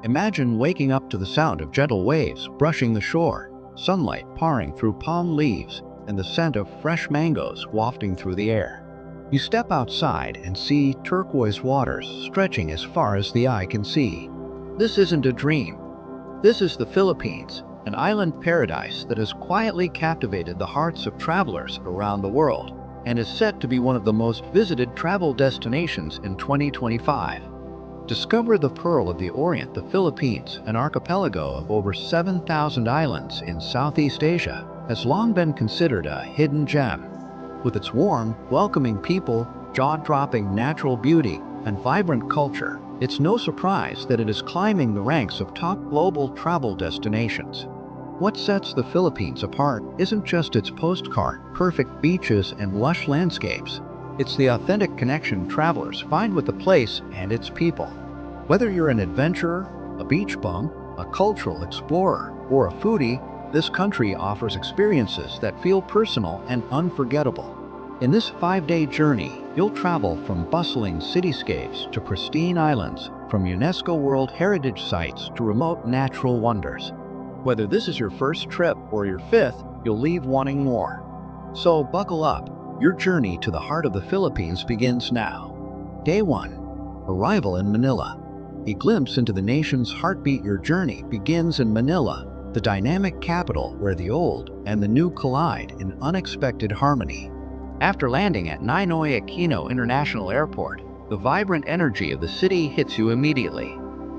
Imagine waking up to the sound of gentle waves brushing the shore, sunlight pouring through palm leaves, and the scent of fresh mangoes wafting through the air. You step outside and see turquoise waters stretching as far as the eye can see. This isn't a dream. This is the Philippines, an island paradise that has quietly captivated the hearts of travelers around the world and is set to be one of the most visited travel destinations in 2025. Discover the Pearl of the Orient, the Philippines, an archipelago of over 7,000 islands in Southeast Asia, has long been considered a hidden gem. With its warm, welcoming people, jaw-dropping natural beauty, and vibrant culture, it's no surprise that it is climbing the ranks of top global travel destinations. What sets the Philippines apart isn't just its postcard, perfect beaches and lush landscapes. It's the authentic connection travelers find with the place and its people. Whether you're an adventurer, a beach bum, a cultural explorer, or a foodie, this country offers experiences that feel personal and unforgettable. In this 5-day journey, you'll travel from bustling cityscapes to pristine islands, from UNESCO World Heritage Sites to remote natural wonders. Whether this is your first trip or your fifth, you'll leave wanting more. So buckle up. Your journey to the heart of the Philippines begins now. Day 1. Arrival in Manila. A glimpse into the nation's heartbeat. Your journey begins in Manila, the dynamic capital where the old and the new collide in unexpected harmony. After landing at Ninoy Aquino International Airport, the vibrant energy of the city hits you immediately.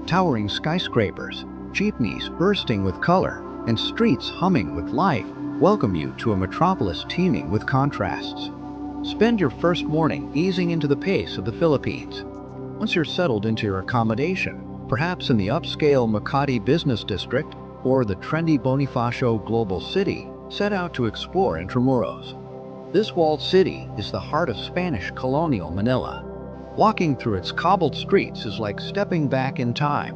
Towering skyscrapers, jeepneys bursting with color, and streets humming with life welcome you to a metropolis teeming with contrasts. Spend your first morning easing into the pace of the Philippines. Once you're settled into your accommodation, perhaps in the upscale Makati Business District or the trendy Bonifacio Global City, set out to explore Intramuros. This walled city is the heart of Spanish colonial Manila. Walking through its cobbled streets is like stepping back in time.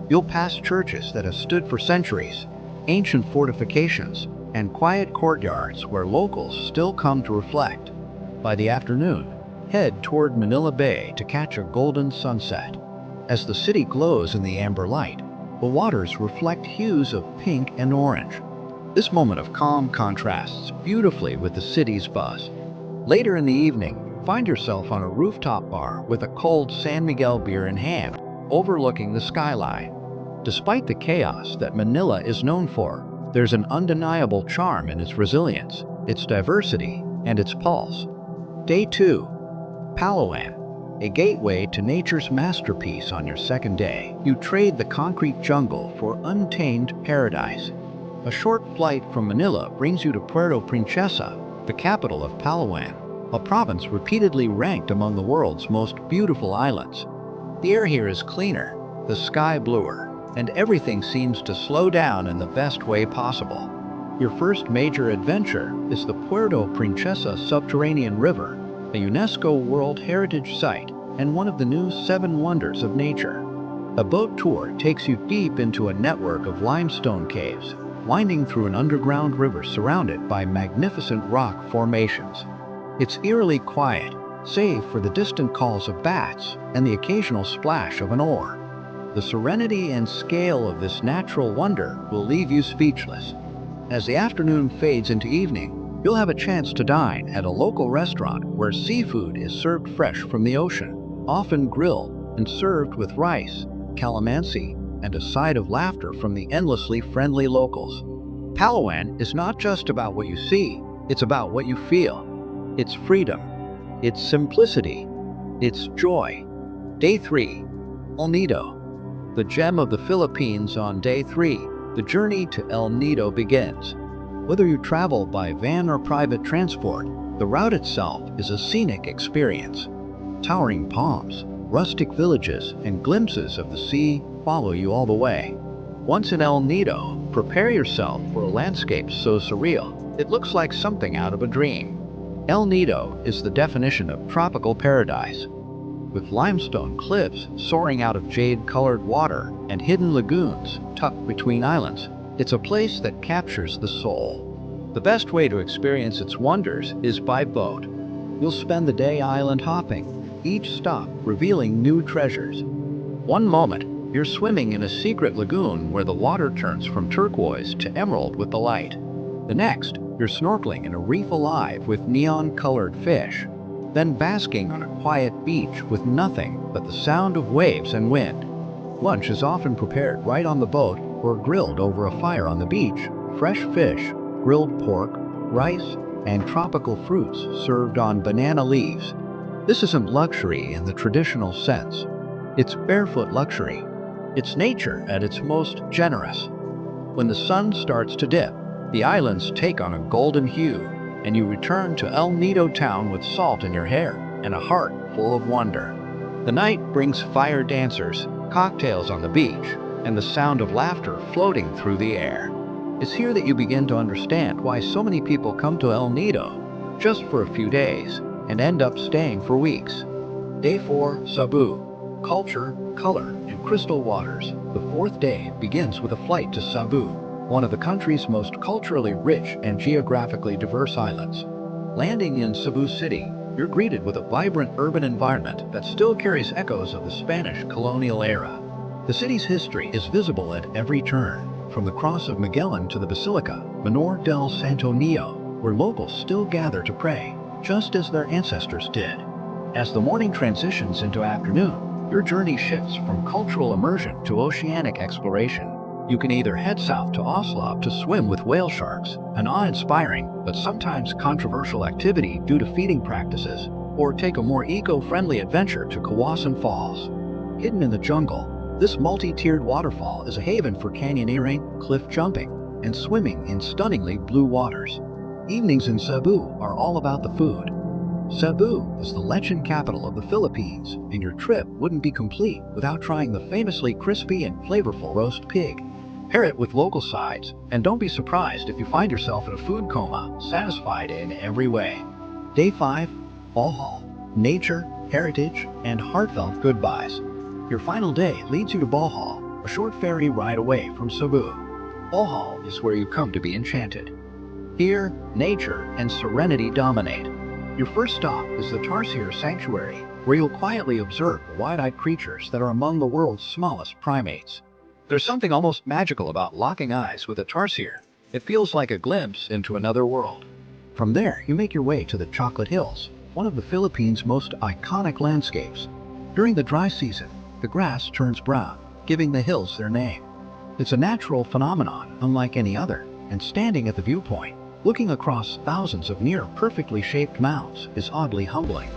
You'll pass churches that have stood for centuries, ancient fortifications, and quiet courtyards where locals still come to reflect. By the afternoon, head toward Manila Bay to catch a golden sunset. As the city glows in the amber light, the waters reflect hues of pink and orange. This moment of calm contrasts beautifully with the city's buzz. Later in the evening, find yourself on a rooftop bar with a cold San Miguel beer in hand, overlooking the skyline. Despite the chaos that Manila is known for, there's an undeniable charm in its resilience, its diversity, and its pulse. Day 2. Palawan, a gateway to nature's masterpiece. On your second day, you trade the concrete jungle for untamed paradise. A short flight from Manila brings you to Puerto Princesa, the capital of Palawan, a province repeatedly ranked among the world's most beautiful islands. The air here is cleaner, the sky bluer, and everything seems to slow down in the best way possible. Your first major adventure is the Puerto Princesa Subterranean River, a UNESCO World Heritage Site and one of the new 7 wonders of nature. A boat tour takes you deep into a network of limestone caves, winding through an underground river surrounded by magnificent rock formations. It's eerily quiet, save for the distant calls of bats and the occasional splash of an oar. The serenity and scale of this natural wonder will leave you speechless. As the afternoon fades into evening, you'll have a chance to dine at a local restaurant where seafood is served fresh from the ocean, often grilled and served with rice, calamansi, and a side of laughter from the endlessly friendly locals. Palawan is not just about what you see, it's about what you feel. It's freedom, it's simplicity, it's joy. Day 3. El Nido, the gem of the Philippines. On day 3, the journey to El Nido begins. Whether you travel by van or private transport, the route itself is a scenic experience. Towering palms, rustic villages, and glimpses of the sea follow you all the way. Once in El Nido, prepare yourself for a landscape so surreal, it looks like something out of a dream. El Nido is the definition of tropical paradise. With limestone cliffs soaring out of jade-colored water and hidden lagoons tucked between islands, it's a place that captures the soul. The best way to experience its wonders is by boat. You'll spend the day island hopping, each stop revealing new treasures. One moment, you're swimming in a secret lagoon where the water turns from turquoise to emerald with the light. The next, you're snorkeling in a reef alive with neon-colored fish, then basking on a quiet beach with nothing but the sound of waves and wind. Lunch is often prepared right on the boat or grilled over a fire on the beach. Fresh fish, grilled pork, rice, and tropical fruits served on banana leaves. This isn't luxury in the traditional sense. It's barefoot luxury. It's nature at its most generous. When the sun starts to dip, the islands take on a golden hue, and you return to El Nido town with salt in your hair and a heart full of wonder. The night brings fire dancers, cocktails on the beach, and the sound of laughter floating through the air. It's here that you begin to understand why so many people come to El Nido just for a few days and end up staying for weeks. Day 4, Sabu. Culture, color, and crystal waters. The fourth day begins with a flight to Sabu, one of the country's most culturally rich and geographically diverse islands. Landing in Cebu City, you're greeted with a vibrant urban environment that still carries echoes of the Spanish colonial era. The city's history is visible at every turn, from the Cross of Magellan to the Basilica Menor del Santo Niño, where locals still gather to pray, just as their ancestors did. As the morning transitions into afternoon, your journey shifts from cultural immersion to oceanic exploration. You can either head south to Oslo to swim with whale sharks, an awe-inspiring but sometimes controversial activity due to feeding practices, or take a more eco-friendly adventure to Kawasan Falls. Hidden in the jungle, this multi-tiered waterfall is a haven for canyoneering, cliff jumping, and swimming in stunningly blue waters. Evenings in Sabu are all about the food. Sabu is the lechon capital of the Philippines, and your trip wouldn't be complete without trying the famously crispy and flavorful roast pig. Pair it with local sides, and don't be surprised if you find yourself in a food coma, satisfied in every way. Day 5, Bohol. Nature, heritage, and heartfelt goodbyes. Your final day leads you to Bohol, a short ferry ride away from Sabu. Bohol is where you come to be enchanted. Here, nature and serenity dominate. Your first stop is the Tarsier Sanctuary, where you'll quietly observe the wide-eyed creatures that are among the world's smallest primates. There's something almost magical about locking eyes with a tarsier. It feels like a glimpse into another world. From there, you make your way to the Chocolate Hills, one of the Philippines' most iconic landscapes. During the dry season, the grass turns brown, giving the hills their name. It's a natural phenomenon unlike any other, and standing at the viewpoint, looking across thousands of near-perfectly shaped mounds is oddly humbling.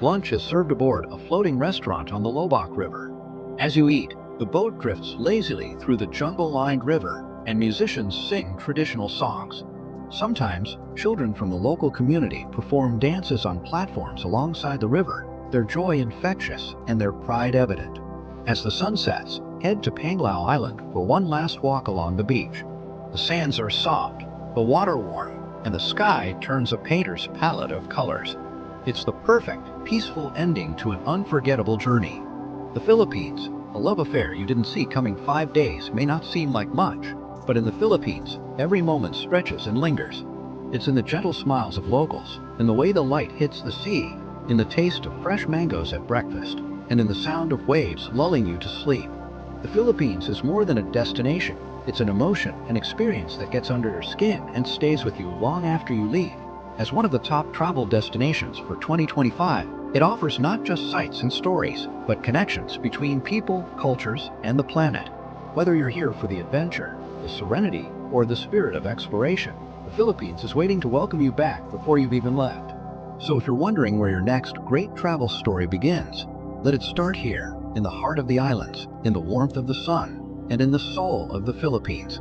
Lunch is served aboard a floating restaurant on the Lobak River. As you eat, the boat drifts lazily through the jungle-lined river, and musicians sing traditional songs. Sometimes, children from the local community perform dances on platforms alongside the river, their joy infectious and their pride evident. As the sun sets, head to Panglao Island for one last walk along the beach. The sands are soft, the water warm, and the sky turns a painter's palette of colors. It's the perfect, peaceful ending to an unforgettable journey. The Philippines, a love affair you didn't see coming 5 days, may not seem like much, but in the Philippines, every moment stretches and lingers. It's in the gentle smiles of locals, in the way the light hits the sea, in the taste of fresh mangoes at breakfast, and in the sound of waves lulling you to sleep. The Philippines is more than a destination. It's an emotion, an experience that gets under your skin and stays with you long after you leave. As one of the top travel destinations for 2025, it offers not just sights and stories, but connections between people, cultures, and the planet. Whether you're here for the adventure, the serenity, or the spirit of exploration, the Philippines is waiting to welcome you back before you've even left. So if you're wondering where your next great travel story begins, let it start here, in the heart of the islands, in the warmth of the sun, and in the soul of the Philippines.